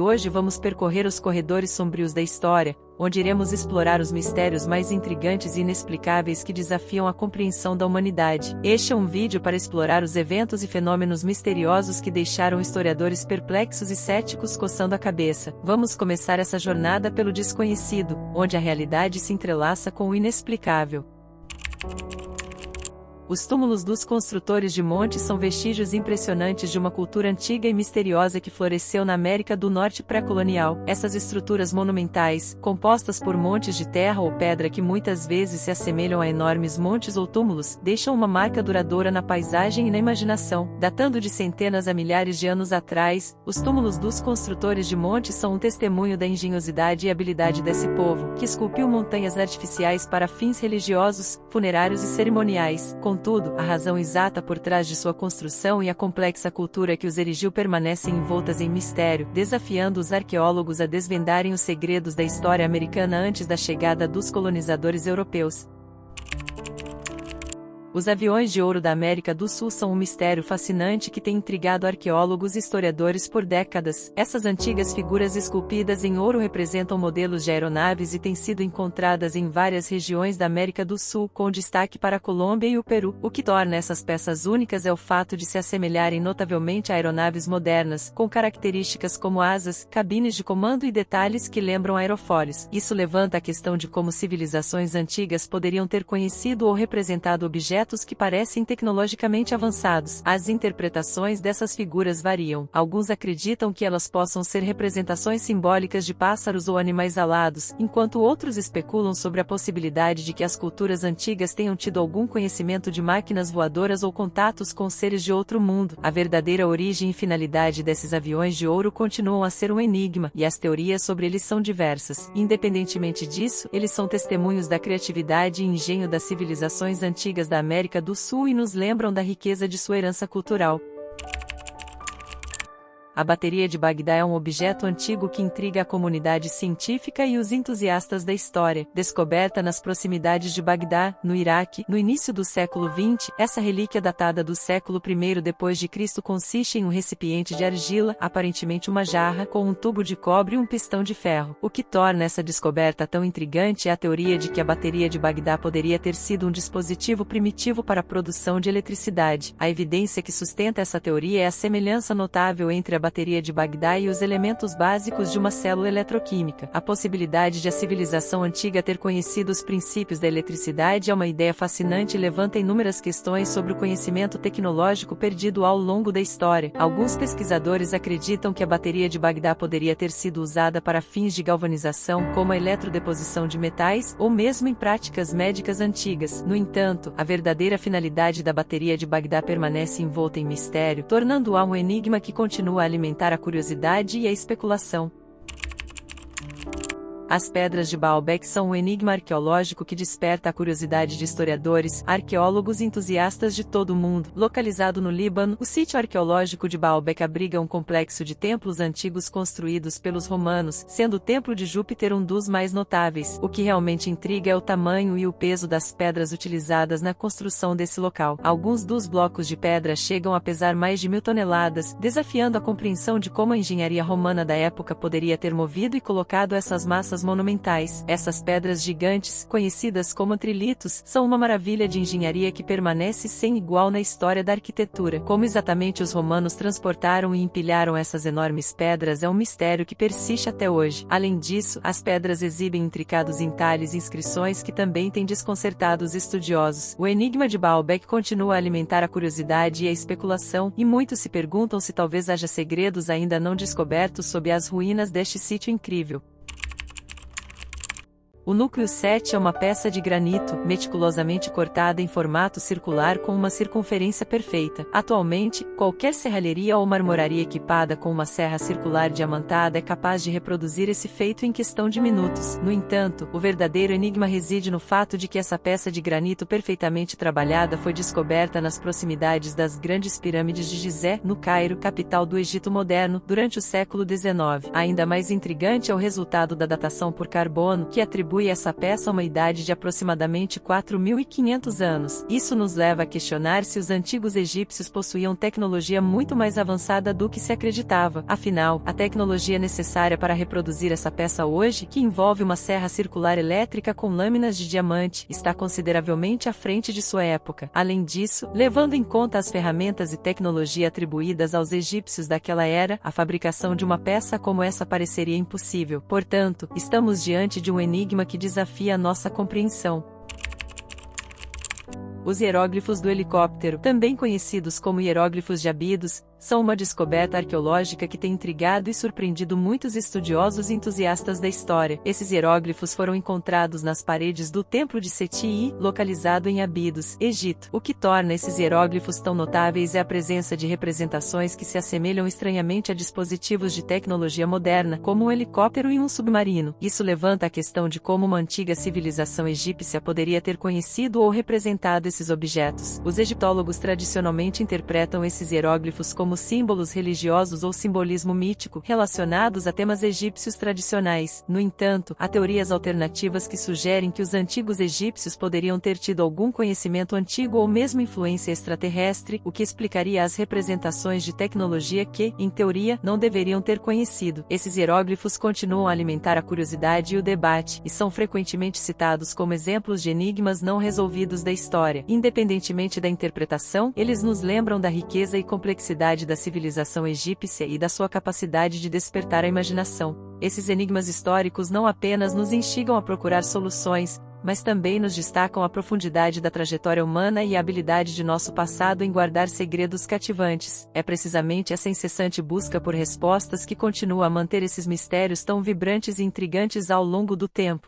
Hoje vamos percorrer os corredores sombrios da história, onde iremos explorar os mistérios mais intrigantes e inexplicáveis que desafiam a compreensão da humanidade. Este é um vídeo para explorar os eventos e fenômenos misteriosos que deixaram historiadores perplexos e céticos coçando a cabeça. Vamos começar essa jornada pelo desconhecido, onde a realidade se entrelaça com o inexplicável. Os túmulos dos construtores de montes são vestígios impressionantes de uma cultura antiga e misteriosa que floresceu na América do Norte pré-colonial. Essas estruturas monumentais, compostas por montes de terra ou pedra que muitas vezes se assemelham a enormes montes ou túmulos, deixam uma marca duradoura na paisagem e na imaginação. Datando de centenas a milhares de anos atrás, os túmulos dos construtores de montes são um testemunho da engenhosidade e habilidade desse povo, que esculpiu montanhas artificiais para fins religiosos, funerários e cerimoniais. Contudo, a razão exata por trás de sua construção e a complexa cultura que os erigiu permanecem envoltas em mistério, desafiando os arqueólogos a desvendarem os segredos da história americana antes da chegada dos colonizadores europeus. Os aviões de ouro da América do Sul são um mistério fascinante que tem intrigado arqueólogos e historiadores por décadas. Essas antigas figuras esculpidas em ouro representam modelos de aeronaves e têm sido encontradas em várias regiões da América do Sul, com destaque para a Colômbia e o Peru. O que torna essas peças únicas é o fato de se assemelharem notavelmente a aeronaves modernas, com características como asas, cabines de comando e detalhes que lembram aerofólios. Isso levanta a questão de como civilizações antigas poderiam ter conhecido ou representado objetos que parecem tecnologicamente avançados. As interpretações dessas figuras variam. Alguns acreditam que elas possam ser representações simbólicas de pássaros ou animais alados, enquanto outros especulam sobre a possibilidade de que as culturas antigas tenham tido algum conhecimento de máquinas voadoras ou contatos com seres de outro mundo. A verdadeira origem e finalidade desses aviões de ouro continuam a ser um enigma, e as teorias sobre eles são diversas. Independentemente disso, eles são testemunhos da criatividade e engenho das civilizações antigas da América do Sul e nos lembram da riqueza de sua herança cultural. A bateria de Bagdá é um objeto antigo que intriga a comunidade científica e os entusiastas da história. Descoberta nas proximidades de Bagdá, no Iraque, no início do século XX, essa relíquia datada do século I d.C. consiste em um recipiente de argila, aparentemente uma jarra, com um tubo de cobre e um pistão de ferro. O que torna essa descoberta tão intrigante é a teoria de que a bateria de Bagdá poderia ter sido um dispositivo primitivo para a produção de eletricidade. A evidência que sustenta essa teoria é a semelhança notável entre a bateria de Bagdá e os elementos básicos de uma célula eletroquímica. A possibilidade de a civilização antiga ter conhecido os princípios da eletricidade é uma ideia fascinante e levanta inúmeras questões sobre o conhecimento tecnológico perdido ao longo da história. Alguns pesquisadores acreditam que a bateria de Bagdá poderia ter sido usada para fins de galvanização, como a eletrodeposição de metais, ou mesmo em práticas médicas antigas. No entanto, a verdadeira finalidade da bateria de Bagdá permanece envolta em mistério, tornando-a um enigma que continua a alimentar a curiosidade e a especulação. As pedras de Baalbek são um enigma arqueológico que desperta a curiosidade de historiadores, arqueólogos e entusiastas de todo o mundo. Localizado no Líbano, o sítio arqueológico de Baalbek abriga um complexo de templos antigos construídos pelos romanos, sendo o Templo de Júpiter um dos mais notáveis. O que realmente intriga é o tamanho e o peso das pedras utilizadas na construção desse local. Alguns dos blocos de pedra chegam a pesar mais de 1000 toneladas, desafiando a compreensão de como a engenharia romana da época poderia ter movido e colocado essas massas monumentais. Essas pedras gigantes, conhecidas como trilitos, são uma maravilha de engenharia que permanece sem igual na história da arquitetura. Como exatamente os romanos transportaram e empilharam essas enormes pedras é um mistério que persiste até hoje. Além disso, as pedras exibem intricados entalhes e inscrições que também têm desconcertado os estudiosos. O enigma de Baalbek continua a alimentar a curiosidade e a especulação, e muitos se perguntam se talvez haja segredos ainda não descobertos sob as ruínas deste sítio incrível. O núcleo 7 é uma peça de granito, meticulosamente cortada em formato circular com uma circunferência perfeita. Atualmente, qualquer serralheria ou marmoraria equipada com uma serra circular diamantada é capaz de reproduzir esse feito em questão de minutos. No entanto, o verdadeiro enigma reside no fato de que essa peça de granito perfeitamente trabalhada foi descoberta nas proximidades das grandes pirâmides de Gizé, no Cairo, capital do Egito moderno, durante o século XIX. Ainda mais intrigante é o resultado da datação por carbono, que atribui atribui a essa peça uma idade de aproximadamente 4.500 anos. Isso nos leva a questionar se os antigos egípcios possuíam tecnologia muito mais avançada do que se acreditava. Afinal, a tecnologia necessária para reproduzir essa peça hoje, que envolve uma serra circular elétrica com lâminas de diamante, está consideravelmente à frente de sua época. Além disso, levando em conta as ferramentas e tecnologia atribuídas aos egípcios daquela era, a fabricação de uma peça como essa pareceria impossível. Portanto, estamos diante de um enigma que desafia a nossa compreensão. Os hieróglifos do helicóptero, também conhecidos como hieróglifos de Abidos, são uma descoberta arqueológica que tem intrigado e surpreendido muitos estudiosos e entusiastas da história. Esses hieróglifos foram encontrados nas paredes do Templo de Seti, localizado em Abidos, Egito. O que torna esses hieróglifos tão notáveis é a presença de representações que se assemelham estranhamente a dispositivos de tecnologia moderna, como um helicóptero e um submarino. Isso levanta a questão de como uma antiga civilização egípcia poderia ter conhecido ou representado esses objetos. Os egiptólogos tradicionalmente interpretam esses hieróglifos como símbolos religiosos ou simbolismo mítico relacionados a temas egípcios tradicionais. No entanto, há teorias alternativas que sugerem que os antigos egípcios poderiam ter tido algum conhecimento antigo ou mesmo influência extraterrestre, o que explicaria as representações de tecnologia que, em teoria, não deveriam ter conhecido. Esses hieróglifos continuam a alimentar a curiosidade e o debate, e são frequentemente citados como exemplos de enigmas não resolvidos da história. Independentemente da interpretação, eles nos lembram da riqueza e complexidade da civilização egípcia e da sua capacidade de despertar a imaginação. Esses enigmas históricos não apenas nos instigam a procurar soluções, mas também nos destacam a profundidade da trajetória humana e a habilidade de nosso passado em guardar segredos cativantes. É precisamente essa incessante busca por respostas que continua a manter esses mistérios tão vibrantes e intrigantes ao longo do tempo.